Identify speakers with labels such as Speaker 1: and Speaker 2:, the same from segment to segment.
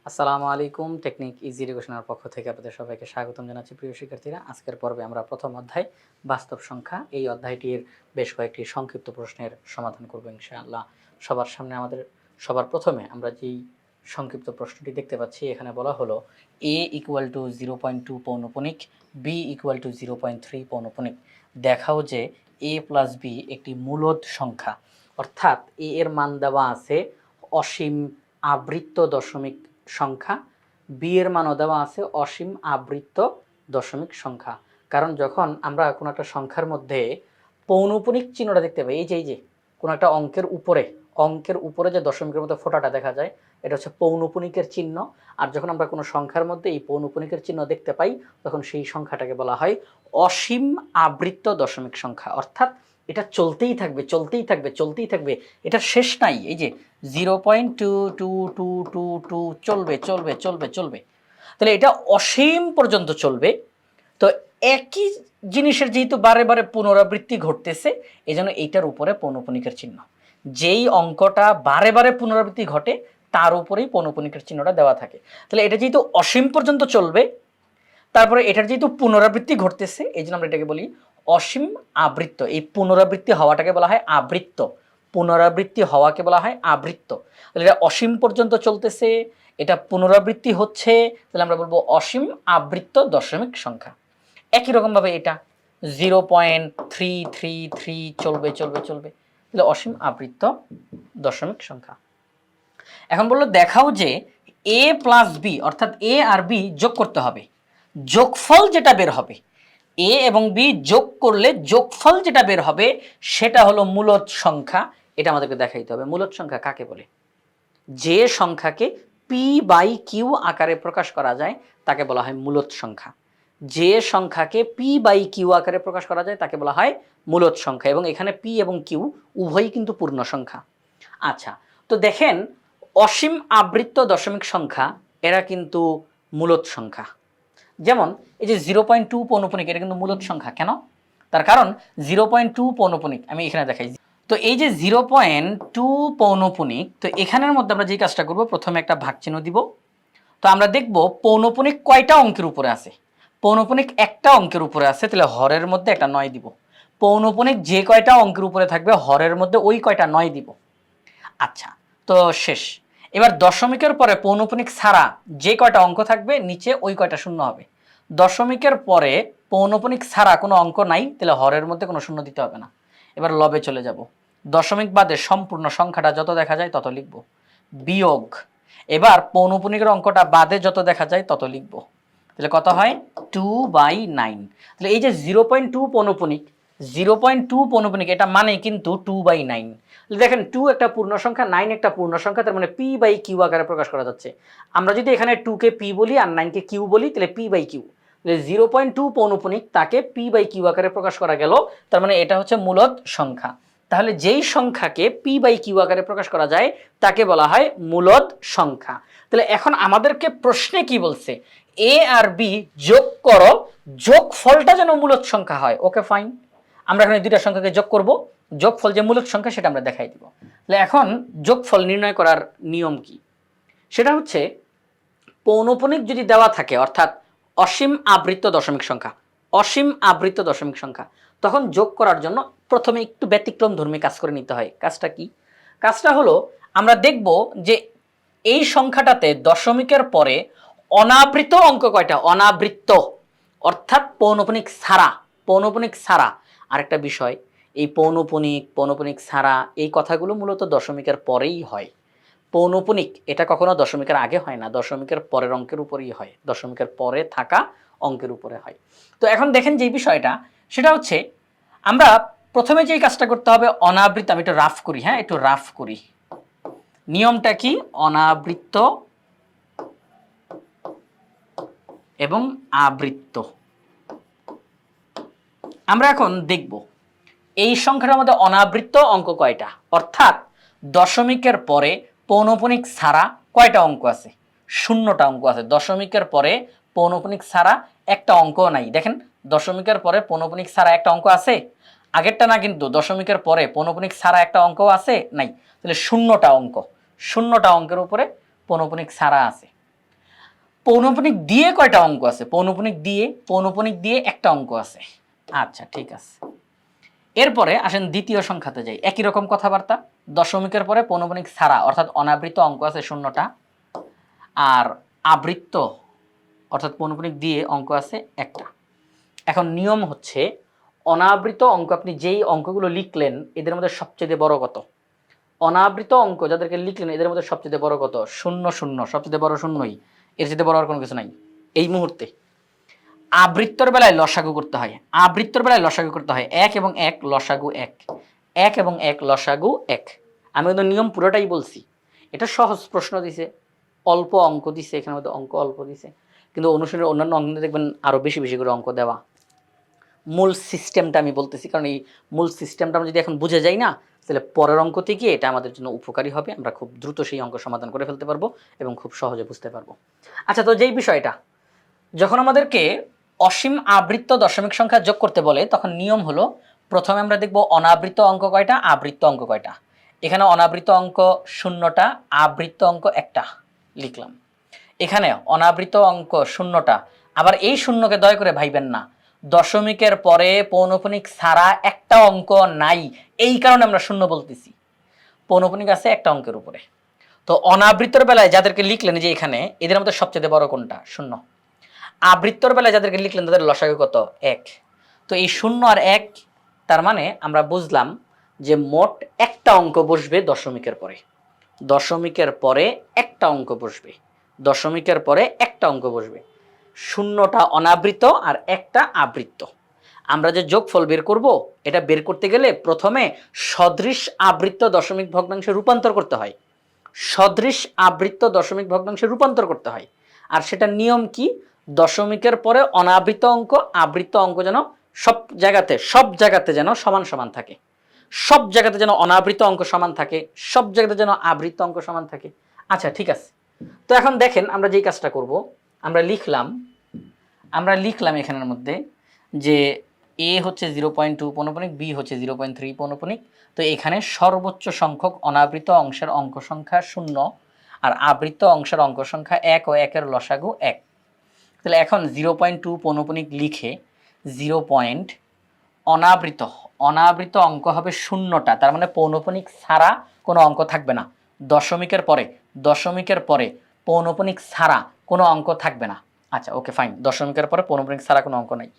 Speaker 1: আসসালামু আলাইকুম। Technique easy এডুকেশনের পক্ষ থেকে আপনাদের সবাইকে স্বাগতম জানাচ্ছি প্রিয় শিক্ষার্থীরা। আজকের পর্বে আমরা প্রথম অধ্যায় বাস্তব সংখ্যা এই অধ্যায়টির বেশ কয়েকটি সংক্ষিপ্ত প্রশ্নের সমাধান করব ইনশাআল্লাহ। সবার প্রথমে আমরা যেই সংক্ষিপ্ত প্রশ্নটি দেখতে পাচ্ছি এখানে বলা হলো a = 0.2 পৌনঃপুনিক, b = 0.3 পৌনঃপুনিক। দেখাও যে a + b একটি মূলদ সংখ্যা, অর্থাৎ a এর মান দেওয়া আছে অসীম আবৃত্ত দশমিক সংখ্যা, বি এর মানও দেওয়া আছে অসীম আবৃত্ত দশমিক সংখ্যা। কারণ যখন আমরা কোনো একটা সংখ্যার মধ্যে পৌনঃপুনিক চিহ্নটা দেখতে পাই, এই যে কোনো একটা অঙ্কের উপরে যে দশমিকের মধ্যে ফোঁটাটা দেখা যায়, এটা হচ্ছে পৌনঃপুনিকের চিহ্ন। আর যখন আমরা কোনো সংখ্যার মধ্যে এই পৌনঃপুনিকের চিহ্ন দেখতে পাই তখন সেই সংখ্যাটাকে বলা হয় অসীম আবৃত্ত দশমিক সংখ্যা। অর্থাৎ এটা চলতেই থাকবে, এটা শেষ নাই। এই যে 0.2222 চলবে, তাহলে এটা অসীম পর্যন্ত চলবে। তো একই জিনিসের যেহেতু বারে বারে পুনরাবৃত্তি ঘটতেছে, এই জন্য এইটার উপরে পৌনঃপুনিকের চিহ্ন। যেই অঙ্কটা বারে বারে পুনরাবৃত্তি ঘটে তার উপরেই পৌনঃপুনিকের চিহ্নটা দেওয়া থাকে। তাহলে এটা যেহেতু অসীম পর্যন্ত চলবে, তারপরে এটার যেহেতু পুনরাবৃত্তি ঘটতেছে, এই জন্য আমরা এটাকে বলি অসীম আবৃত্ত। এই পুনরাবৃত্তি হওয়াটাকে বলা হয় আবৃত্ত, পুনরাবৃত্তি হওয়াকে বলা হয় আবৃত্ত। তাহলে এটা অসীম পর্যন্ত চলতেছে, এটা পুনরাবৃত্তি হচ্ছে, তাহলে আমরা বলবো অসীম আবৃত্ত দশমিক সংখ্যা। একই রকমভাবে এটা 0.333 চলবে, তাহলে অসীম আবৃত্ত দশমিক সংখ্যা। এখন বললো দেখাও যে a + b অর্থাৎ a আর b যোগ করতে হবে, যোগফল যেটা বের হবে, a এবং b যোগ করলে যোগফল যেটা বের হবে সেটা হলো মূলদ সংখ্যা। এটা আমাদেরকে দেখাইতে হবে। মূলদ সংখ্যা কাকে বলে? যে সংখ্যাকে p/q আকারে প্রকাশ করা যায় তাকে বলা হয় মূলদ সংখ্যা। যে সংখ্যাকে p/q আকারে প্রকাশ করা যায় তাকে বলা হয় মূলদ সংখ্যা। এবং এখানে p এবং q উভয়ই কিন্তু পূর্ণ সংখ্যা। আচ্ছা, তো দেখেন অসীম আবৃত্ত দশমিক সংখ্যা এরা কিন্তু মূলদ সংখ্যা। যেমন এই যে 0.2 পৌনঃপুনিক, এটা কিন্তু মূলদ সংখ্যা। কেন? তার কারণ 0.2 পৌনঃপুনিক আমি এখানে দেখাই। তো এই যে 0.2 পৌনঃপুনিক, তো এখানের মধ্যে আমরা যে কাজটা করব, প্রথমে একটা ভাগ চিহ্ন দিব। তো আমরা দেখব পৌনঃপুনিক কয়টা অঙ্কের উপরে আছে। পৌনঃপুনিক একটা অঙ্কের উপরে আছে, তাহলে হরের মধ্যে একটা 9 দিব। পৌনঃপুনিক যে কয়টা অঙ্কের উপরে থাকবে হরের মধ্যে ওই কয়টা 9 দিব। আচ্ছা, তো শেষ। এবার দশমিকের পরে পৌনঃপুনিক ছাড়া যে কয়টা অঙ্ক থাকবে নিচে ওই কয়টা শূন্য হবে। দশমিকের পরে পৌনঃপুনিক ছাড়া কোনো অঙ্ক নাই, তাহলে হরের মধ্যে কোনো শূন্য দিতে হবে না। এবার লবে চলে যাব। দশমিক বাদে সম্পূর্ণ সংখ্যাটা যত দেখা যায় তত লিখব, বিয়োগ। এবার পৌনঃপুনিকের অঙ্কটা বাদে যত দেখা যায় তত লিখব, তাহলে কত হয় 2/9। তাহলে এই যে 0.2 পৌনঃপুনিক, 0.2 পৌনঃপুনিক এটা মানে কিন্তু 2/9। দেখেন 2 একটা পূর্ণ সংখ্যা, 9 একটা পূর্ণ সংখ্যা, তার মানে p/q আকারে প্রকাশ করা যাচ্ছে। আমরা যদি এখানে 2 কে p বলি আর 9 কে q বলি, তাহলে p/q। তাহলে 0.2 পৌনঃপুনিক তাকে p/q আকারে প্রকাশ করা গেল, তার মানে এটা হচ্ছে মূলদ সংখ্যা। তাহলে যেই সংখ্যাকে p/q আকারে প্রকাশ করা যায় তাকে বলা হয় মূলদ সংখ্যা। তাহলে এখন আমাদেরকে প্রশ্নে কি বলছে? a আর b যোগ করো, যোগফলটা যেন মূলদ সংখ্যা হয়। ওকে ফাইন, আমরা এখানে দুইটা সংখ্যাকে যোগ করব, যোগফল যে মূলদ সংখ্যা সেটা আমরা দেখাই দিব। তাহলে এখন যোগফল নির্ণয় করার নিয়ম কি? সেটা হচ্ছে পৌনঃপুনিক যদি দেওয়া থাকে, অর্থাৎ অসীম আবৃত্ত দশমিক সংখ্যা, অসীম আবৃত্ত দশমিক সংখ্যা, তখন যোগ করার জন্য প্রথমে একটু ব্যতিক্রমধর্মী কাজ করে নিতে হয়। কাজটা কি? কাজটা হলো আমরা দেখব যে এই সংখ্যাটাতে দশমিকের পরে অনাবৃত অঙ্ক কয়টা, অনাবৃত্ত অর্থাৎ পৌনঃপুনিক ছাড়া, পৌনঃপুনিক ছাড়া। আরেকটা বিষয়, এই পৌনঃপুনিক ছাড়া এই কথাগুলো মূলত দশমিকের পরেই হয়। পৌনঃপুনিক এটা কখনো দশমিকের আগে হয় না, দশমিকের পরের অঙ্কের উপরেই হয়, দশমিকের পরে থাকা অঙ্কের উপরে হয়। তো এখন দেখেন যে বিষয়টা, সেটা হচ্ছে আমরা প্রথমে যেই কাজটা করতে হবে অনাবৃত্ত, আমি একটু রাফ করি, হ্যাঁ একটু রাফ করি। নিয়মটা কি? অনাবৃত্ত এবং আবৃত্ত। আমরা এখন দেখব এই সংখ্যাটার মধ্যে অনাবৃত্ত অঙ্ক কয়টা, অর্থাৎ দশমিকের পরে পৌনঃপুনিক ছাড়া কয়টা অঙ্ক আছে? 0টা অঙ্ক আছে। দশমিকের পরে পৌনঃপুনিক ছাড়া একটা অঙ্কও নাই। দেখেন দশমিকের পরে পৌনঃপুনিক ছাড়া একটা অঙ্ক আছে, আগেরটা না কিন্তু, দশমিকের পরে পৌনঃপুনিক ছাড়া একটা অঙ্কও আছে নাই। তাহলে 0টা অঙ্ক, 0টা অঙ্কের উপরে পৌনঃপুনিক ছাড়া আছে। পৌনঃপুনিক দিয়ে কয়টা অঙ্ক আছে? পৌনঃপুনিক দিয়ে একটা অঙ্ক আছে। আচ্ছা ঠিক আছে। এরপরে আসেন দ্বিতীয় সংখ্যাতে যাই, একই রকম কথাবার্তা। দশমিকের পরে পৌনঃপুনিক ছাড়া অর্থাৎ অনাবৃত অঙ্ক আছে 0টা, আর আবৃত্ত অর্থাৎ পৌনঃপুনিক দিয়ে অঙ্ক আছে একটা। এখন নিয়ম হচ্ছে অনাবৃত অঙ্ক আপনি যেই অঙ্কগুলো লিখলেন এদের মধ্যে সবচেয়ে বড় কত? অনাবৃত অঙ্ক যাদেরকে লিখলেন এদের মধ্যে সবচেয়ে বড় কত? 0 0, সবচেয়ে বড় 0ই, এর চেয়ে বড় আর কোনো কিছু নাই এই মুহূর্তে। আবৃত্তর বেলায় লসাগু করতে হয়, এক এবং এক লসাগু এক, এক এবং এক লসাগু এক। আমি কিন্তু নিয়ম পুরোটাই বলছি। এটা সহজ প্রশ্ন দিছে, অল্প অঙ্ক দিছে, এখানে মধ্যে অঙ্ক অল্প দিছে, কিন্তু অনুশীলনের অন্যান্য অঙ্ক দেখবেন আরো বেশি বেশি করে অঙ্ক দেওয়া। মূল সিস্টেমটা আমি বলতেছি, কারণ এই মূল সিস্টেমটা আমরা যদি এখন বুঝে যাই না, তাহলে পরের অঙ্ক থেকে এটা আমাদের জন্য উপকারী হবে। আমরা খুব দ্রুত সেই অঙ্ক সমাধান করে ফেলতে পারবো এবং খুব সহজে বুঝতে পারবো। আচ্ছা, তো যেই বিষয়টা, যখন আমাদেরকে অসীম আবৃত্ত দশমিক সংখ্যা যোগ করতে বলে তখন নিয়ম হলো প্রথমে আমরা দেখব অনাবৃত অঙ্ক কয়টা, আবৃত্ত অঙ্ক কয়টা। এখানে অনাবৃত অঙ্ক 0টা, আবৃত্ত অঙ্ক একটা লিখলাম। এখানে অনাবৃত অঙ্ক 0টা, আবার এই শূন্যকে দয়া করে ভাইবেন না, দশমিকের পরে পৌনঃপুনিক ছাড়া একটা অঙ্ক নাই, এই কারণে আমরা 0 বলতেছি। পৌনঃপুনিক আছে একটা অঙ্কের উপরে। তো অনাবৃত্তর বেলায় যাদেরকে লিখলেন যে এখানে, এদের মধ্যে সবচেয়ে বড় কোনটা? 0। আবৃত্তর বেলায় যাদেরকে লিখলেন তাদের লসাগু কত? 1। তো এই 0 আর 1, তার মানে আমরা বুঝলাম যে মোট একটা অঙ্ক বসবে দশমিকের পরে। দশমিকের পরে একটা অঙ্ক বসবে, দশমিকের পরে একটা অঙ্ক বসবে। 0টা অনাবৃত আর একটা আবৃত্ত। আমরা যে যোগফল বের করব, এটা বের করতে গেলে প্রথমে সদৃশ আবৃত্ত দশমিক ভগ্নাংশে রূপান্তর করতে হয়। সদৃশ আবৃত্ত দশমিক ভগ্নাংশে রূপান্তর করতে হয়। আর সেটার নিয়ম কি? দশমিকের পরে অনাবৃত অঙ্ক, আবৃত্ত অঙ্ক যেন সব জায়গাতে যেন সমান সমান থাকে, সব জায়গাতে যেন অনাবৃত অঙ্ক সমান থাকে, সব জায়গাতে যেন আবৃত্ত অঙ্ক সমান থাকে। আচ্ছা ঠিক আছে। তো এখন দেখেন আমরা যেই কাজটা করব, আমরা লিখলাম এখানের মধ্যে যে এ হচ্ছে 0.2 পৌনঃপুনিক, বি হচ্ছে 0.3 পৌনঃপুনিক। তো এখানে সর্বোচ্চ সংখ্যক অনাবৃত অংশের অঙ্ক সংখ্যা 0 আর আবৃত্ত অংশের অঙ্ক সংখ্যা 1 ও 1 এর লসাগু 1। তাহলে এখন 0.2 পৌনঃপুনিক লিখে 0. অনাবৃত অঙ্ক হবে 0টা, তার মানে পৌনঃপুনিক ছাড়া কোনো অঙ্ক থাকবে না। দশমিকের পরে পৌনঃপুনিক ছাড়া কোনো অঙ্ক থাকবে না। আচ্ছা ওকে ফাইন, দশমিকের পরে পৌনঃপুনিক ছাড়া কোনো অঙ্ক নাই।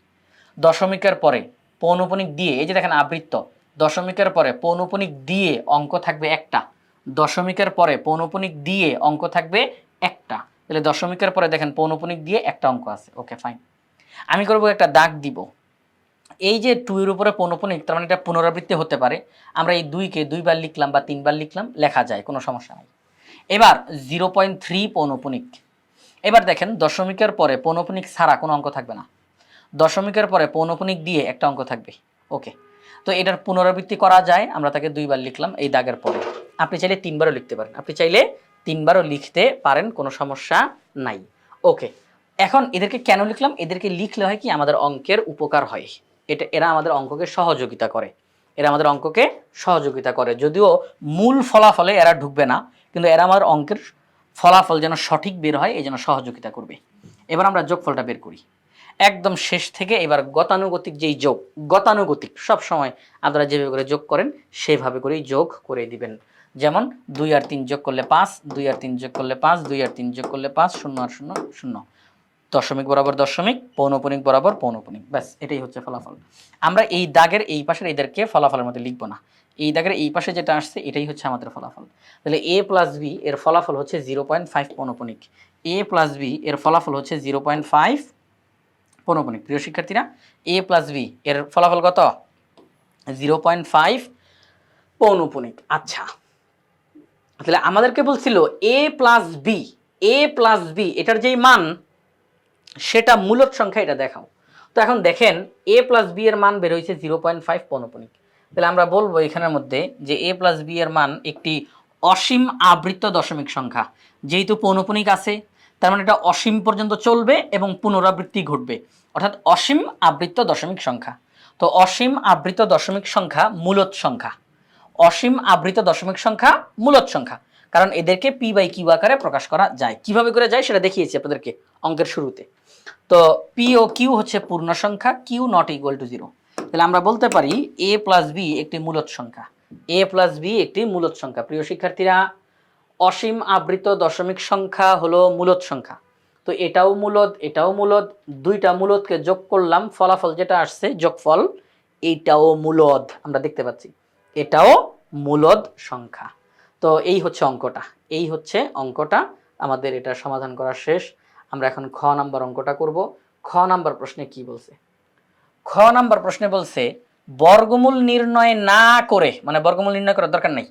Speaker 1: দশমিকের পরে পৌনঃপুনিক দিয়ে, এই যে দেখেন আবৃত্ত, দশমিকের পরে পৌনঃপুনিক দিয়ে অঙ্ক থাকবে একটা, দশমিকের পরে পৌনঃপুনিক দিয়ে অঙ্ক থাকবে একটা। তাহলে দশমিকের পরে দেখেন পৌনঃপুনিক দিয়ে একটা অঙ্ক আছে। ওকে ফাইন, আমি করব একটা দাগ দিব। এই যে 2 এর উপরে পৌনঃপুনিক, তার মানে এটা পুনরাবৃত্তি হতে পারে। আমরা এই 2কে 2 বার লিখলাম বা 3 বার লিখলাম, লেখা যায়, কোনো সমস্যা নাই। এবার 0.3 পৌনঃপুনিক। এবার দেখেন দশমিকের পরে পৌনঃপুনিক ছাড়া কোনো অঙ্ক থাকবে না, দশমিকের পরে পৌনঃপুনিক দিয়ে একটা অঙ্ক থাকবে। ওকে, তো এটার পুনরাবৃত্তি করা যায়, আমরা তাকে 2 বার লিখলাম এই দাগের পরে। আপনি চাইলে 3 বারও লিখতে পারেন, লিখতে পারেন, কোনো সমস্যা নাই। ওকে, এখন এদেরকে কেন লিখলাম? এদেরকে লিখলে হয় কি, আমাদের অঙ্কের উপকার হয়। এরা আমাদের অঙ্ককে সহযোগিতা করে, যদিও মূল ফলাফলে এরা ঢুকবে না, কিন্তু এরা আমাদের অঙ্কের ফলাফল যেন সঠিক বের হয় এই জন্য সহযোগিতা করবে। এবার আমরা যোগফলটা বের করি একদম শেষ থেকে। এবার গতানুগতিক যেই যোগ, গতানুগতিক সবসময় আপনারা যেভাবে করে যোগ করেন সেভাবে করেই যোগ করে দিবেন। যেমন 2 আর 3 যোগ করলে 5, 2 আর 3 যোগ করলে 5, 2 আর 3 যোগ করলে 5, 0 আর 0 0, দশমিক বরাবর দশমিক, পৌনঃপুনিক বরাবর পৌনঃপুনিক, ব্যাস এটাই হচ্ছে ফলাফল। আমরা এই দাগের এই পাশের এদেরকে ফলাফলের মধ্যে লিখবো না, এই দাগের এই পাশে যেটা আসছে এটাই হচ্ছে আমাদের ফলাফল। তাহলে a প্লাস বি এর ফলাফল হচ্ছে 0.5 পৌনঃপুনিক, a প্লাস বি এর ফলাফল হচ্ছে 0.5 পৌনঃপুনিক। প্রিয় শিক্ষার্থীরা, a প্লাস বি এর ফলাফল কত? 0.5 পৌনঃপুনিক। আচ্ছা, তাহলে আমাদেরকে বলছিল a প্লাস বি এটার যেই মান সেটা মূলদ সংখ্যা, এটা দেখাও। তো এখন দেখেন a প্লাস বি এর মান বের হয়েছে 0.5 পৌনঃপুনিক। তাহলে আমরা বলবো এখানের মধ্যে যে a প্লাস বি এর মান একটি অসীম আবৃত্ত দশমিক সংখ্যা। যেহেতু পৌনঃপুনিক আছে তার মানে এটা অসীম পর্যন্ত চলবে এবং পুনরাবৃত্তি ঘটবে, অর্থাৎ অসীম আবৃত্ত দশমিক সংখ্যা। তো অসীম আবৃত্ত দশমিক সংখ্যা মূলদ সংখ্যা, অসীম আবৃত দশমিক সংখ্যা মূলদ সংখ্যা। কারণ এদেরকে পি বাই কিউ আকারে প্রকাশ করা যায়। কিভাবে করে যায় সেটা দেখিয়েছি আপনাদেরকে অঙ্কের শুরুতে। তো পি ও কিউ হচ্ছে পূর্ণ সংখ্যা, কিউ নট ইকুয়াল টু 0। তাহলে আমরা বলতে পারি এ প্লাস বি একটি মূলদ সংখ্যা, এ প্লাস বি একটি মূলদ সংখ্যা। প্রিয় শিক্ষার্থীরা, অসীম আবৃত দশমিক সংখ্যা হলো মূলদ সংখ্যা। তো এটাও মূলদ, এটাও মূলদ, দুইটা মূলদকে যোগ করলাম, ফলাফল যেটা আসছে যোগফল, এইটাও মূলদ। আমরা দেখতে পাচ্ছি এটাও মূলদ সংখ্যা। তো এই হচ্ছে অঙ্কটা, এই হচ্ছে অঙ্কটা। আমাদের এটা সমাধান করা শেষ। আমরা এখন খ নাম্বার অঙ্কটা করব। খ নাম্বার প্রশ্নে কি বলছে? খ নাম্বার প্রশ্নে বলছে বর্গমূল নির্ণয় না করে, মানে বর্গমূল নির্ণয় করার দরকার নেই,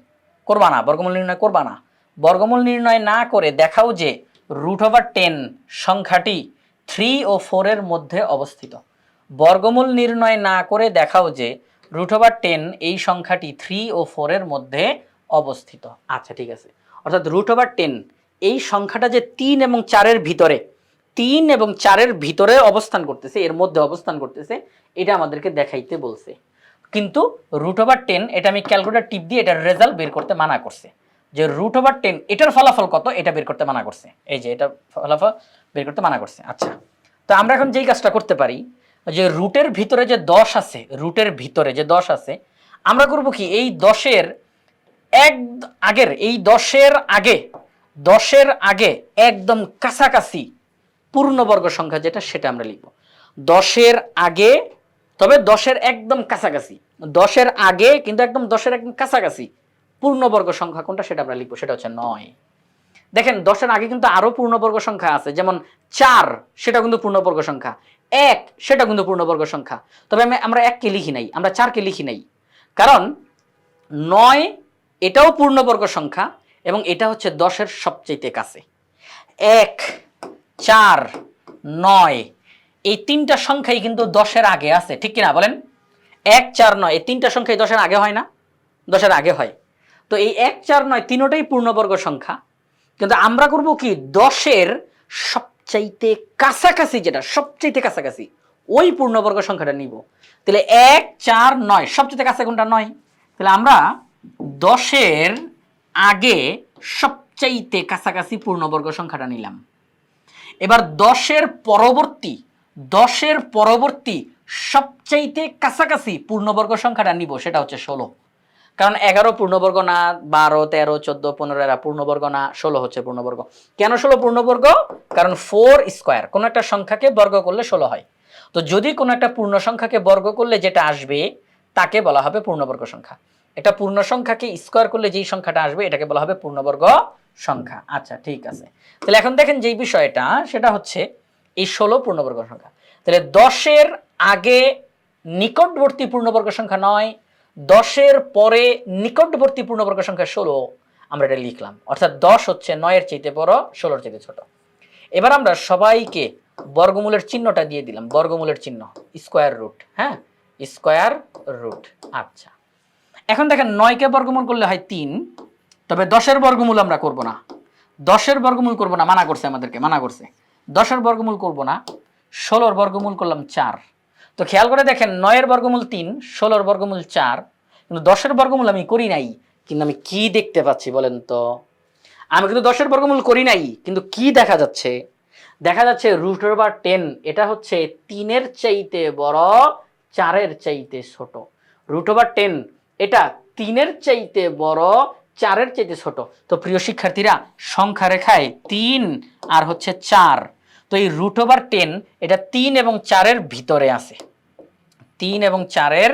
Speaker 1: করবা না, বর্গমূল নির্ণয় করবা না, বর্গমূল নির্ণয় না করে দেখাও যে √10 সংখ্যাটি 3 ও 4 এর মধ্যে অবস্থিত। বর্গমূল নির্ণয় না করে দেখাও যে √10 এই সংখ্যাটি 3 ও 4 এর মধ্যে অবস্থিত। আচ্ছা ঠিক আছে, অর্থাৎ √10 এই সংখ্যাটা যে 3 এবং 4 এর ভিতরে, 3 এবং 4 এর ভিতরে অবস্থান করতেছে, এর মধ্যে অবস্থান করতেছে, এটা আমাদেরকে দেখাইতে বলছে। কিন্তু √10 এটা আমি ক্যালকুলেটর টিপ দিয়ে এটার রেজাল্ট বের করতে মানা করছে, যে √10 এটার ফলাফল কত এটা বের করতে মানা করছে। এই যে এটা ফলাফল বের করতে মানা করছে। আচ্ছা, তো আমরা এখন যেই কাজটা করতে পারি, যে রুটের ভিতরে যে 10 আছে, রুটের ভিতরে যে 10 আছে, আমরা করব কি, এই 10-এর এক আগের, এই 10-এর আগে, 10-এর আগে একদম কাছাকাছি পূর্ণবর্গ সংখ্যা যেটা, সেটা আমরা লিখব 10-এর আগে, তবে 10-এর একদম কাছাকাছি, 10-এর আগে কিন্তু একদম 10-এর একদম কাছাকাছি পূর্ণবর্গ সংখ্যা কোনটা সেটা আমরা লিখবো, সেটা হচ্ছে 9। দেখেন 10-এর আগে কিন্তু আরো পূর্ণবর্গ সংখ্যা আছে, যেমন 4 সেটা কিন্তু পূর্ণবর্গ সংখ্যা, 1 সেটা কিন্তু পূর্ণবর্গ সংখ্যা। তবে আমরা 1 কে লিখি নাই, আমরা 4 কে লিখি নাই, কারণ 9 এটাও পূর্ণবর্গ সংখ্যা এবং এটা হচ্ছে 10-এর সবচেয়ে কাছে। 1, 4, 9 এই তিনটা সংখ্যাই কিন্তু 10-এর আগে আছে, ঠিক কিনা বলেন? 1, 4, 9 এই তিনটা সংখ্যাই 10-এর আগে হয় না? 10-এর আগে হয়। তো এই 1, 4, 9 তিনোটাই পূর্ণবর্গ সংখ্যা, কিন্তু আমরা করব কি, 10-এর সবচাইতে কাছাকাছি, যেটা সবচাইতে কাছাকাছি ওই পূর্ণবর্গ সংখ্যাটা নিব। তাহলে 1, 4, 9 সবচাইতে কাছে কোনটা? 9। তাহলে আমরা 10-এর আগে সবচাইতে কাছাকাছি পূর্ণবর্গ সংখ্যাটা নিলাম। এবার 10-এর পরবর্তী, 10-এর পরবর্তী সবচাইতে কাছাকাছি পূর্ণবর্গ সংখ্যাটা নিব, সেটা হচ্ছে 16। কারণ 11 পূর্ণবর্গ না, 12, 13, 14, 15 এরা পূর্ণবর্গ না, 16 হচ্ছে পূর্ণবর্গ। কেন 16 পূর্ণবর্গ? কারণ 4 স্কয়ার, কোন একটা সংখ্যাকে বর্গ করলে 16 হয়। তো যদি কোন একটা পূর্ণ সংখ্যাকে বর্গ করলে যেটা আসবে তাকে বলা হবে পূর্ণবর্গ সংখ্যা। একটা পূর্ণ সংখ্যাকে স্কয়ার করলে যেই সংখ্যাটা আসবে এটাকে বলা হবে পূর্ণবর্গ সংখ্যা। আচ্ছা ঠিক আছে, তাহলে এখন দেখেন যেই বিষয়টা, সেটা হচ্ছে এই 16 পূর্ণবর্গ সংখ্যা। তাহলে 10-এর আগে নিকটবর্তী পূর্ণবর্গ সংখ্যা 9, 10-এর পরে নিকটবর্তী পূর্ণবর্গ সংখ্যা 16, আমরা এটা লিখলাম। অর্থাৎ 10 হচ্ছে 9-এর চাইতে বড়, 16-এর চাইতে ছোট। এবার আমরা সবাইকে বর্গমূলের চিহ্নটা দিয়ে দিলাম, বর্গমূলের চিহ্ন, স্কয়ার রুট। হ্যাঁ, স্কয়ার রুট। আচ্ছা, এখন দেখেন 9-কে বর্গমূল করলে হয় 3, তবে 10-এর বর্গমূল আমরা করব না, 10-এর বর্গমূল করব না, মানা করছে, আমাদেরকে মানা করছে। 10-এর বর্গমূল করব না, 16-এর বর্গমূল করলাম 4। তো খেয়াল করে দেখেন 9-এর বর্গমূল 3, 16-এর বর্গমূল 4, কিন্তু 10-এর বর্গমূল আমি করি নাই। কিন্তু আমি কি দেখতে পাচ্ছি বলেন তো? আমি কিন্তু 10-এর বর্গমূল করি নাই, কিন্তু কি দেখা যাচ্ছে? দেখা যাচ্ছে √10 এটা হচ্ছে 3-এর চাইতে বড়, 4-এর চাইতে ছোট। √10 এটা 3-এর চাইতে বড়, 4-এর চাইতে ছোট। তো প্রিয় শিক্ষার্থীরা, সংখ্যা রেখায় 3 আর হচ্ছে 4, তো এই √10 এটা 3 এবং 4-এর ভিতরে আছে, 3 এবং 4-এর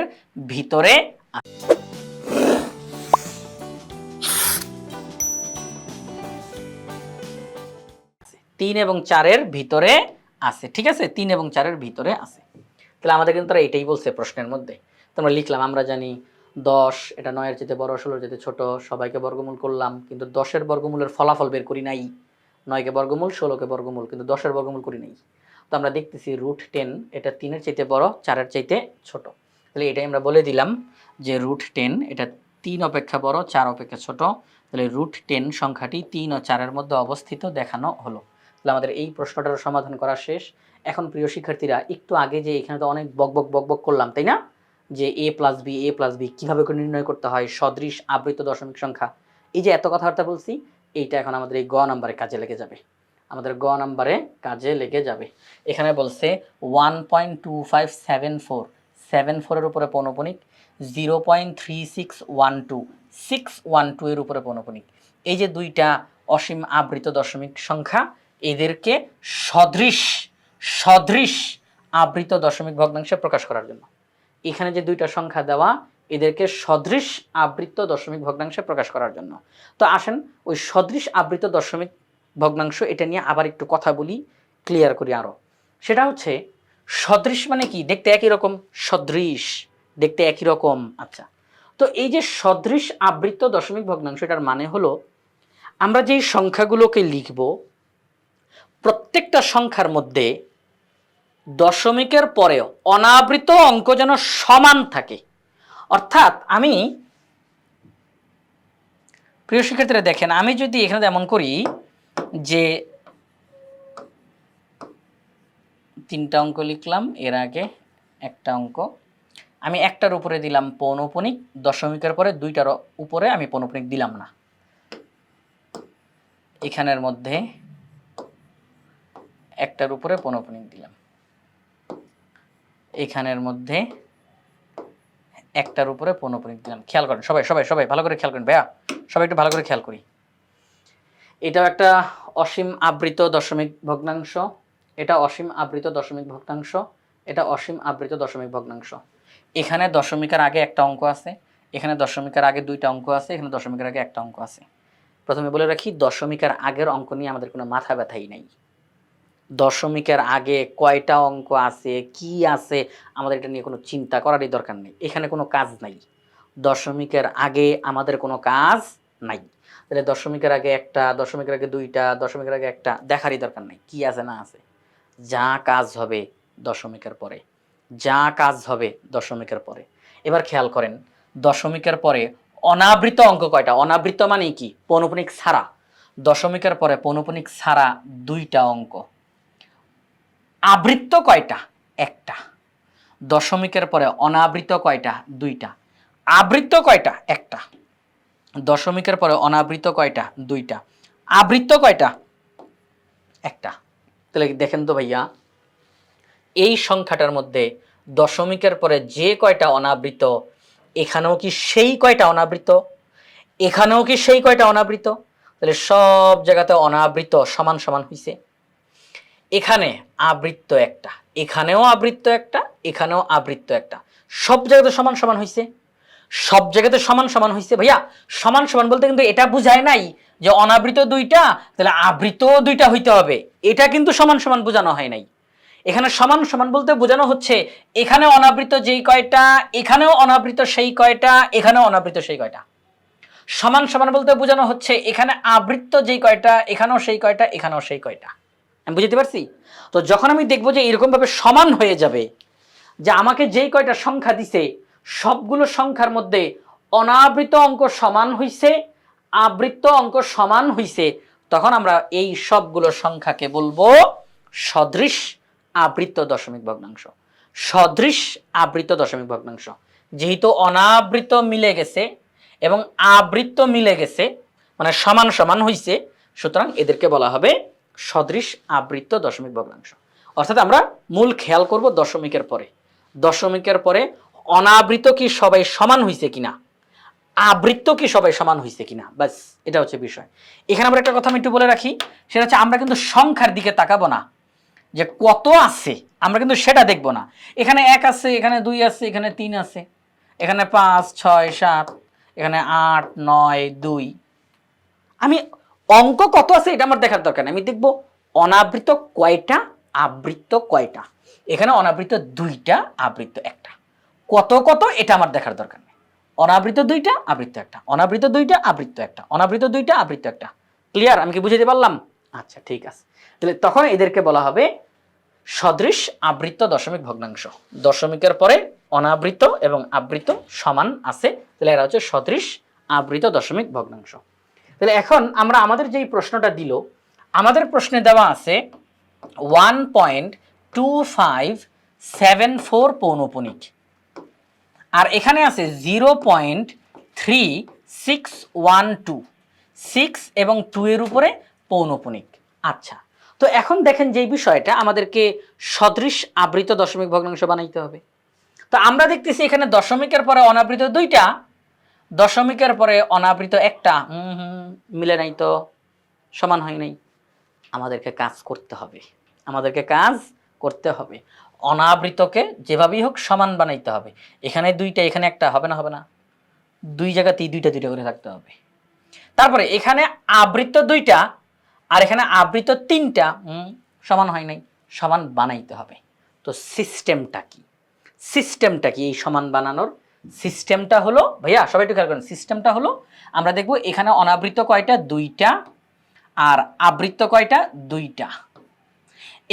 Speaker 1: ভিতরে আছে। 3 এবং 4-এর ভিতরে আছে, ঠিক আছে, 3 এবং 4-এর ভিতরে আছে। তাহলে আমাদের কিন্তু তারা এটাই বলছে প্রশ্নের মধ্যে। তোমরা লিখলাম, আমরা জানি 10 এটা 9-এর চাইতে বড়, 16-এর চাইতে ছোট, সবাইকে বর্গমূল করলাম, কিন্তু 10-এর বর্গমূলের ফলাফল বের করি নাই। 9-কে বর্গমূল, 16-কে বর্গমূল, কিন্তু 10-এর বর্গমূল করি নাই। তো আমরা দেখতেছি √10 এটা 3-এর চাইতে বড়, 4-এর চাইতে ছোট। তাহলে এটাই আমরা বলে দিলাম যে √10 এটা 3 অপেক্ষা বড়, 4 অপেক্ষা ছোট। তাহলে √10 সংখ্যাটি 3 ও 4-এর মধ্যে অবস্থিত দেখানো হলো। তাহলে আমাদের এই প্রশ্নটার সমাধান করা শেষ। এখন প্রিয় শিক্ষার্থীরা, একটু আগে যে এখানে তো অনেক বকবক করলাম, তাই না, যে a প্লাস বি কীভাবে করে নির্ণয় করতে হয়, সদৃশ আবৃত দশমিক সংখ্যা, এই যে এত কথাবার্তা বলছি, এইটা এখন আমাদের এই গ নাম্বারে কাজে লেগে যাবে, আমাদের গ নাম্বারে কাজে লেগে যাবে। এখানে বলছে 1.2574 উপরে পৌনঃপুনিক, 0.3612 এর উপরে পৌনঃপুনিক। এই যে দুইটা অসীম আবৃত দশমিক সংখ্যা, এদেরকে সদৃশ সদৃশ আবৃত দশমিক ভগ্নাংশে প্রকাশ করার জন্য, এখানে যে দুইটা সংখ্যা দেওয়া, এদেরকে সদৃশ আবৃত দশমিক ভগ্নাংশে প্রকাশ করার জন্য। তো আসেন ওই সদৃশ আবৃত দশমিক ভগ্নাংশ এটা নিয়ে আবার একটু কথা বলি, ক্লিয়ার করি আরও। সেটা হচ্ছে সদৃশ মানে কি, দেখতে একই রকম, সদৃশ দেখতে একই রকম। আচ্ছা, তো এই যে সদৃশ আবৃত দশমিক ভগ্নাংশ, এটার মানে হলো আমরা যেই সংখ্যাগুলোকে লিখব, প্রত্যেকটা সংখ্যার মধ্যে দশমিকের পরেও অনাবৃত অঙ্ক যেন সমান থাকে। অর্থাৎ আমি, প্রিয় শিক্ষার্থীরা দেখেন, আমি যদি এখানে এমন করি যে 3টা অঙ্ক লিখলাম, এর আগে একটা অঙ্ক, আমি একটার উপরে দিলাম পৌনঃপুনিক, দশমিকের পরে 2টার উপরে আমি পৌনঃপুনিক দিলাম না। এখানের মধ্যে একটার উপরে পৌনঃপুনিক দিলাম, এখানের মধ্যে একটার উপরে পৌনঃপুনিক দিলাম। খেয়াল করেন সবাই সবাই সবাই ভালো করে খেয়াল করেন ভাইয়া, সবাই একটু ভালো করে খেয়াল করি। এটাও একটা অসীম আবৃত দশমিক ভগ্নাংশ, এটা অসীম আবৃত দশমিক ভগ্নাংশ, এটা অসীম আবৃত দশমিক ভগ্নাংশ। এখানে দশমিকের আগে একটা অঙ্ক আছে, এখানে দশমিকের আগে 2টা অঙ্ক আছে, এখানে দশমিকের আগে একটা অঙ্ক আছে। প্রথমে বলে রাখি, দশমিকের আগের অঙ্ক নিয়ে আমাদের কোনো মাথা ব্যথাই নাই। দশমিকের আগে কয়টা অঙ্ক আছে, কি আছে, আমাদের এটা নিয়ে কোনো চিন্তা করারই দরকার নেই, এখানে কোনো কাজ নাই। দশমিকের আগে আমাদের কোনো কাজ নাই। তাহলে দশমিকের আগে একটা, দশমিকের আগে 2টা, দশমিকের আগে একটা, দেখারই দরকার নেই কি আছে না আছে। যা কাজ হবে দশমিকের পরে, যা কাজ হবে দশমিকের পরে। এবার খেয়াল করেন, দশমিকের পরে অনাবৃত অঙ্ক কয়টা? অনাবৃত মানে কি? পৌনঃপুনিক ছাড়া। দশমিকের পরে পৌনঃপুনিক ছাড়া 2টা অঙ্ক। আবৃত্ত কয়টা? একটা। দশমিকের পরে অনাবৃত কয়টা? 2টা। আবৃত্ত কয়টা? একটা। দশমিকের পরে অনাবৃত কয়টা? 2টা। আবৃত্ত কয়টা? একটা। তাহলে দেখেন তো ভাইয়া, এই সংখ্যাটার মধ্যে দশমিকের পরে যে কয়টা অনাবৃত, এখানেও কি সেই কয়টা অনাবৃত? এখানেও কি সেই কয়টা অনাবৃত? তাহলে সব জায়গাতে অনাবৃত সমান সমান হইছে। এখানে আবৃত্ত একটা, এখানেও আবৃত্ত একটা, এখানেও আবৃত্ত একটা, সব জায়গাতে সমান সমান হইছে। সব জায়গাতে সমান সমান হইছে। ভাইয়া সমান সমান বলতে কিন্তু এটা বুঝায় নাই যে অনাবৃত 2টা তাহলে আবৃত 2টা হইতে হবে, এটা কিন্তু সমান সমান বোঝানো হয় নাই। এখানে সমান সমান বলতে বোঝানো হচ্ছে এখানে অনাবৃত যেই কয়টা, এখানেও অনাবৃত সেই কয়টা, এখানেও অনাবৃত সেই কয়টা। সমান সমান বলতে বোঝানো হচ্ছে এখানে আবৃত্ত যেই কয়টা, এখানেও সেই কয়টা, এখানেও সেই কয়টা। আমি বুঝতে পারছি? তো যখন আমি দেখবো যে এরকমভাবে সমান হয়ে যাবে, যে আমাকে যেই কয়টা সংখ্যা দিছে সবগুলো সংখ্যার মধ্যে অনাবৃত অঙ্ক সমান হইছে, আবৃত্ত অঙ্ক সমান হইছে, তখন আমরা এই সবগুলো সংখ্যাকে বলবো সদৃশ আবৃত্ত দশমিক ভগ্নাংশ। সদৃশ আবৃত্ত দশমিক ভগ্নাংশ। যেহেতু অনাবৃত মিলে গেছে এবং আবৃত্ত মিলে গেছে, মানে সমান সমান হইছে, সুতরাং এদেরকে বলা হবে সদৃশ আবৃত্ত দশমিক ভগ্নাংশ। অর্থাৎ আমরা মূল খেয়াল করব দশমিকের পরে, দশমিকের পরে অনাবৃত কি সবাই সমান হইছে কিনা, আবৃত্ত কি সবাই সমান হইছে কিনা, বাস এটা হচ্ছে বিষয়। এখানে আমরা একটা কথা আমি একটু বলে রাখি, সেটা হচ্ছে আমরা কিন্তু সংখ্যার দিকে তাকাবো না যে কত আছে, আমরা কিন্তু সেটা দেখবো না। এখানে 1 আছে, এখানে 2 আছে, এখানে 3 আছে, এখানে 5 6 7, এখানে 8 9 2, আমি অঙ্ক কত আছে এটা আমার দেখার দরকার নেই, আমি দেখব অনাবৃত কয়টা, আবৃত্ত কয়টা। এখানে অনাবৃত 2টা, আবৃত্ত একটা। কত কত এটা আমার দেখার দরকার নেই। অনাবৃত 2টা, আবৃত্ত একটা, অনাবৃত 2টা, আবৃত্ত একটা, অনাবৃত 2টা, আবৃত্ত একটা। ক্লিয়ার? আমি কি বুঝাতে পারলাম? আচ্ছা ঠিক আছে। তাহলে তখন এদেরকে বলা হবে সদৃশ আবৃত্ত দশমিক ভগ্নাংশ। দশমিকের পরে অনাবৃত এবং আবৃত সমান আছে, তাহলে এরা হচ্ছে সদৃশ আবৃত দশমিক ভগ্নাংশ। তাহলে এখন আমরা আমাদের যেই প্রশ্নটা দিল, আমাদের প্রশ্নে দেওয়া আছে 1.2574 পৌনঃপুনিক, আর এখানে আছে 0.3612। 6 এবং 2 এর উপরে পৌনঃপুনিক। আচ্ছা, তো এখন দেখেন যেই বিষয়টা আমাদেরকে সদৃশ আবৃত দশমিক ভগ্নাংশ বানাইতে হবে। তো আমরা দেখতেছি এখানে দশমিকের পরে অনাবৃত দুইটা, দশমিকের পরে অনাবৃত একটা, মিলে নাই তো, সমান হয় নাই। আমাদেরকে কাজ করতে হবে, আমাদেরকে কাজ করতে হবে, অনাবৃতকে যেভাবেই হোক সমান বানাইতে হবে। এখানে দুইটা, এখানে একটা, হবে না? হবে না? দুই জায়গাতেই দুইটা দুইটা করে থাকতে হবে। তারপরে এখানে আবৃত দুইটা আর এখানে আবৃত তিনটা, সমান হয় নাই, সমান বানাইতে হবে। তো সিস্টেমটা কি? সিস্টেমটা কি এই সমান বানানোর? সিস্টেমটা হলো, ভাইয়া সবাই একটু খেয়াল করেন, সিস্টেমটা হলো আমরা দেখব এখানে অনাবৃত কয়টা? দুইটা। আর আবৃত কয়টা? দুইটা।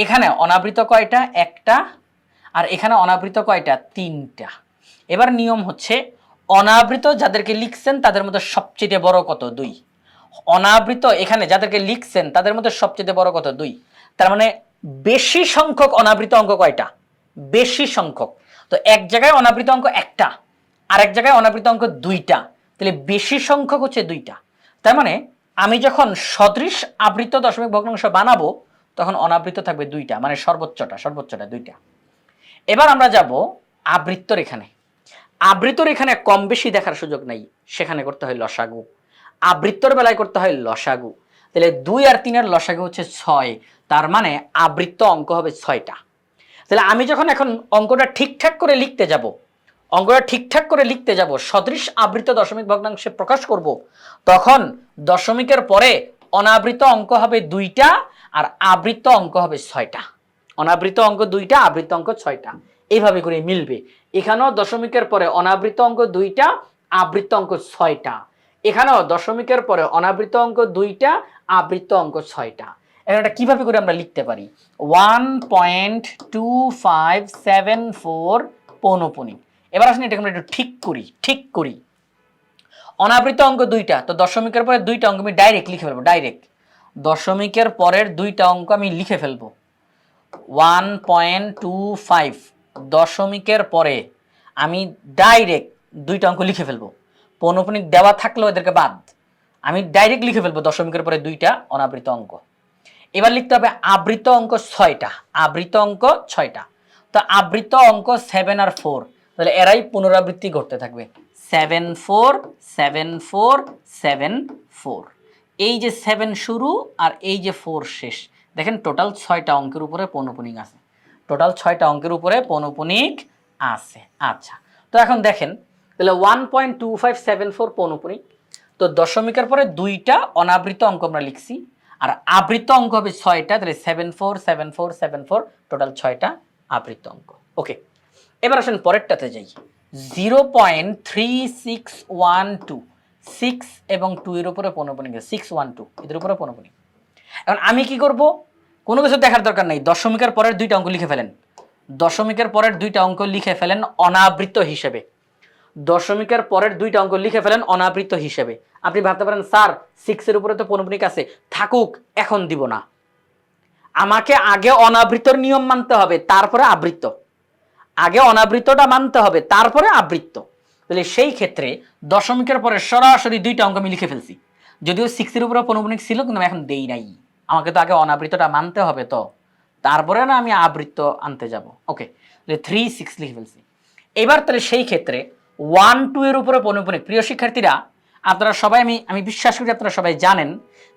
Speaker 1: এখানে অনাবৃত কয়টা? একটা। আর এখানে অনাবৃত কয়টা? তিনটা। এবার নিয়ম হচ্ছে অনাবৃত যাদেরকে লিখছেন তাদের মধ্যে সবচেয়ে বড় কত? 2। অনাবৃত এখানে যাদেরকে লিখছেন তাদের মধ্যে সবচেয়ে বড় কত? 2। তার মানে বেশি সংখ্যক অনাবৃত অঙ্ক কয়টা? বেশি সংখ্যক। তো এক জায়গায় অনাবৃত অঙ্ক একটা, আর এক জায়গায় অনাবৃত অঙ্ক দুইটা, তাহলে বেশি সংখ্যক হচ্ছে দুইটা। তার মানে আমি যখন সদৃশ আবৃত দশমিক ভগ্নাংশ বানাবো তখন অনাবৃত থাকবে দুইটা, মানে সর্বোচ্চটা দুইটা। এবার আমরা যাব আবৃত্তর এখানে। আবৃত্তর এখানে কম বেশি দেখার সুযোগ নাই, সেখানে করতে হয় লসাগু। আবৃত্তর বেলায় করতে হয় লসাগু। তাহলে 2 আর 3 এর লসাগু হচ্ছে 6, তার মানে আবৃত্ত অঙ্ক হবে 6টা। তাহলে আমি যখন এখন অঙ্কটা ঠিকঠাক করে লিখতে যাব, সদৃশ আবৃত দশমিক ভগ্নাংশে প্রকাশ করব, তখন দশমিকের পরে অনাবৃত অঙ্ক হবে 2টা আর আবৃত্ত অঙ্ক হবে 6টা। অনাবৃত অঙ্ক 2টা, আবৃত্ত অঙ্ক 6টা, এইভাবে করে মিলবে। এখানেও দশমিকের পরে অনাবৃত অঙ্ক 2টা, আবৃত্ত অঙ্ক 6টা। এখানেও দশমিকের পরে অনাবৃত অঙ্ক 2টা, আবৃত্ত অঙ্ক 6টা। এখন এটা কিভাবে করে আমরা লিখতে পারি? 1.2574 পৌনঃপুনিক। এবার আসলে এটাকে আমরা একটু ঠিক করি। অনাবৃত অঙ্ক 2টা, তো দশমিকের পরে 2টা অঙ্ক আমি ডাইরেক্ট লিখে ফেলবো, ডাইরেক্ট দশমিকের পরের 2টা অঙ্ক আমি লিখে ফেলবো। 1.25 দশমিকের পরে আমি ডাইরেক্ট 2টা অঙ্ক লিখে ফেলবো। পৌনঃপুনিক দেওয়া থাকলেও এদেরকে বাদ, আমি ডাইরেক্ট লিখে ফেলবো দশমিকের পরে 2টা অনাবৃত অঙ্ক। এবার লিখতে হবে আবৃত অঙ্ক 6টা, আবৃত অঙ্ক 6টা। তো আবৃত অঙ্ক 7 আর 4, তাহলে এরাই পুনরাবৃত্তি করতে থাকবে। 7 4 7 4 7 4, এই যে 7 শুরু আর এই যে 4 শেষ। দেখেন টোটাল 6টা অঙ্কের উপরে পৌনঃপুনিক আছে, টোটাল 6টা অঙ্কের উপরে পৌনঃপুনিক আছে। আচ্ছা, তো এখন দেখেন তাহলে 1.2574 পৌনঃপুনিক। তো দশমিকের পরে 2টা অনাবৃত অঙ্ক আমরা লিখছি, আর আবৃত অঙ্ক হবে 6টা, তাহলে 7 4 7 4 7 4, টোটাল 6টা আবৃত অঙ্ক। ওকে, এবার আসেন পরেরটাতে যাই। 0.3612, 6 এবং 2 এর উপরে পৌনঃপুনিক, 612 এদের উপরে পৌনঃপুনিক। এখন আমি কি করব? কোনো কিছু দেখার দরকার নাই, দশমিকের পরের 2টা অঙ্ক লিখে ফেলেন। দশমিকের পরের 2টা অঙ্ক লিখে ফেলেন অনাবৃত হিসেবে। দশমিকের পরের 2টা অঙ্ক লিখে ফেলেন অনাবৃত হিসেবে। আপনি ভাবতে পারেন স্যার 6 এর উপরে তো পৌনঃপুনিক আছে, থাকুক, এখন দিব না, আমাকে আগে অনাবৃতর নিয়ম মানতে হবে, তারপরে আবৃত্ত। আগে অনাবৃতটা মানতে হবে, তারপরে আবৃত্ত। তাহলে সেই ক্ষেত্রে দশমিকের পরে সরাসরি 2টা অঙ্ক আমি লিখে ফেলছি। যদিও 6 এর উপরে পৌনঃপুনিক ছিল, কিন্তু আমি এখন দেই নাই, আমাকে তো আগে অনাবৃতটা মানতে হবে, তো তারপরে না আমি আবৃত্ত আনতে যাব। ওকে, তাহলে 3 6 লিখে ফেলছি। এবার তাহলে সেই ক্ষেত্রে 1 2 এর উপরে পৌনঃপুনিক। প্রিয় শিক্ষার্থীরা, আপনারা সবাই, আমি বিশ্বাস করি আপনারা সবাই জানেন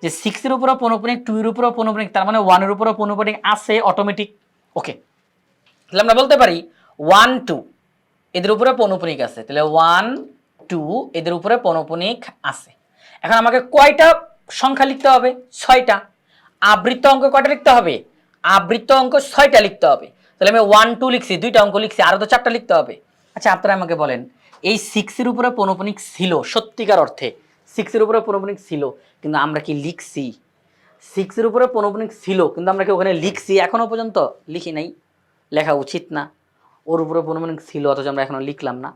Speaker 1: যে 6 এর উপরে পৌনঃপুনিক, 2 এর উপরে পৌনঃপুনিক, তার মানে 1 এর উপরে পৌনঃপুনিক আছে অটোমেটিক। ওকে, তাহলে আমরা বলতে পারি 1 2 এদের উপরে পৌনঃপুনিক আছে, তাহলে 1 2 এদের উপরে পৌনঃপুনিক আছে। এখন আমাকে কয়টা সংখ্যা লিখতে হবে? 6টা। আবৃত্ত অঙ্ক কয়টা লিখতে হবে? আবৃত্ত অঙ্ক 6টা লিখতে হবে। তাহলে আমি 1 2 লিখছি, 2টা অঙ্ক লিখছি, আরো তো 4টা লিখতে হবে। আচ্ছা, আপনারা আমাকে বলেন, এই 6 এর উপরে পৌনঃপুনিক ছিল, সত্যিকার অর্থে 6 এর উপরে পৌনঃপুনিক ছিল, কিন্তু আমরা কি লিখছি? 6 এর উপরে পৌনঃপুনিক ছিল, কিন্তু আমরা কি ওখানে লিখছি? এখনো পর্যন্ত লিখি নাই, লেখা উচিত না। ওর উপরে পৌনঃপুনিক ছিল, অথচ আমরা এখনো লিখলাম না।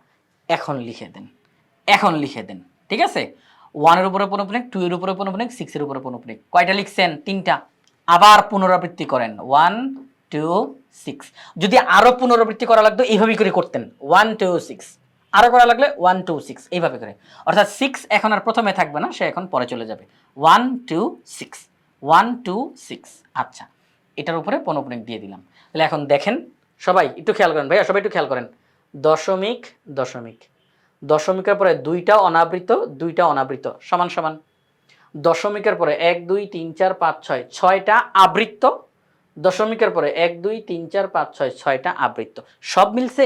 Speaker 1: এখন লিখে দেন, এখন লিখে দেন, ঠিক আছে? 1 এর উপরে পৌনঃপুনিক, 2 এর উপরে পৌনঃপুনিক, 6 এর উপরে পৌনঃপুনিক। কয়টা লিখছেন? 3টা। আবার পুনরাবৃত্তি করেন, 1 2 6। যদি আরো পুনরাবৃত্তি করা লাগতো এইভাবে করে করতেন, 1 2 6, আরো করা লাগলে 1 2 6, এইভাবে করে। অর্থাৎ 6 এখন আর প্রথমে থাকবে না, সে এখন পরে চলে যাবে। 1 2 6 1 2 6। আচ্ছা, এটার উপরে পৌনঃপুনিক দিয়ে দিলাম। তাহলে এখন দেখেন সবাই একটু খেয়াল করেন, ভাইয়া সবাই একটু খেয়াল করেন। দশমিক দশমিক, দশমিকের পরে দুইটা অনাবৃত, দুইটা অনাবৃত সমান সমান। দশমিকের পরে 1 2 3 4 5 6, ছয়টা আবৃত্ত। দশমিকের পরে 1 2 3 4 5 6, ছয়টা আবৃত্ত। সব মিলছে?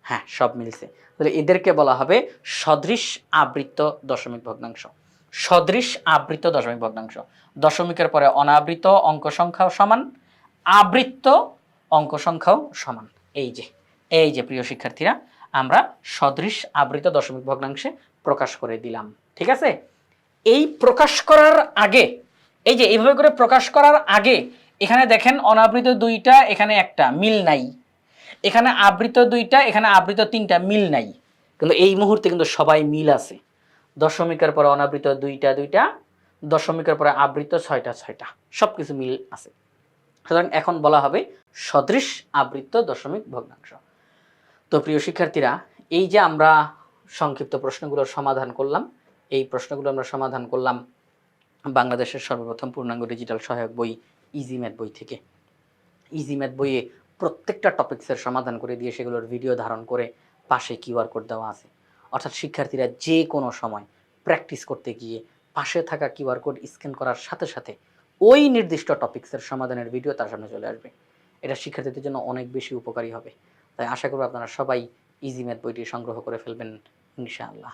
Speaker 1: হ্যাঁ, সব মিলছে। তাহলে এদেরকে বলা হবে সদৃশ আবৃত্ত দশমিক ভগ্নাংশ। সদৃশ আবৃত্ত দশমিক ভগ্নাংশ। দশমিকের পরে অনাবৃত অঙ্ক সংখ্যাও সমান, আবৃত্ত অঙ্ক সংখ্যাও সমান। এই যে প্রিয় শিক্ষার্থীরা, আমরা সদৃশ আবৃত দশমিক ভগ্নাংশে প্রকাশ করে দিলাম। ঠিক আছে? এই প্রকাশ করার আগে, এই যে এইভাবে করে প্রকাশ করার আগে, এখানে দেখেন অনাবৃত দুইটা, এখানে একটা মিল নাই। এখানে আবৃত দুইটা, এখানে আবৃত তিনটা, মিল নাই। কিন্তু এই মুহূর্তে কিন্তু সবাই মিল আছে। দশমিকের পরে অনাবৃত দুইটা দুইটা, দশমিকের পরে আবৃত ছয়টা ছয়টা, সব কিছু মিল আছে। সুতরাং এখন বলা হবে সদৃশ আবৃত দশমিক ভগ্নাংশ। তো প্রিয় শিক্ষার্থীরা, এই যে আমরা সংক্ষিপ্ত প্রশ্নগুলোর সমাধান করলাম, এই প্রশ্নগুলো আমরা সমাধান করলাম বাংলাদেশের সর্বপ্রথম পূর্ণাঙ্গ ডিজিটাল সহায়ক বই ইজি ম্যাথ বই থেকে। ইজি ম্যাথ বইয়ে প্রত্যেকটা টপিক্সের সমাধান করে দিয়ে সেগুলোর ভিডিও ধারণ করে পাশে কিউআর কোড দেওয়া আছে। অর্থাৎ শিক্ষার্থীরা যে কোনো সময় প্র্যাকটিস করতে গিয়ে পাশে থাকা কিউআর কোড স্ক্যান করার সাথে সাথে ওই নির্দিষ্ট টপিক্সের সমাধানের ভিডিও তার সামনে চলে আসবে। এটা শিক্ষার্থীদের জন্য অনেক বেশি উপকারী হবে। তাই আশা করব আপনারা সবাই ইজি ম্যাথ বইটি সংগ্রহ করে ফেলবেন ইনশাআল্লাহ।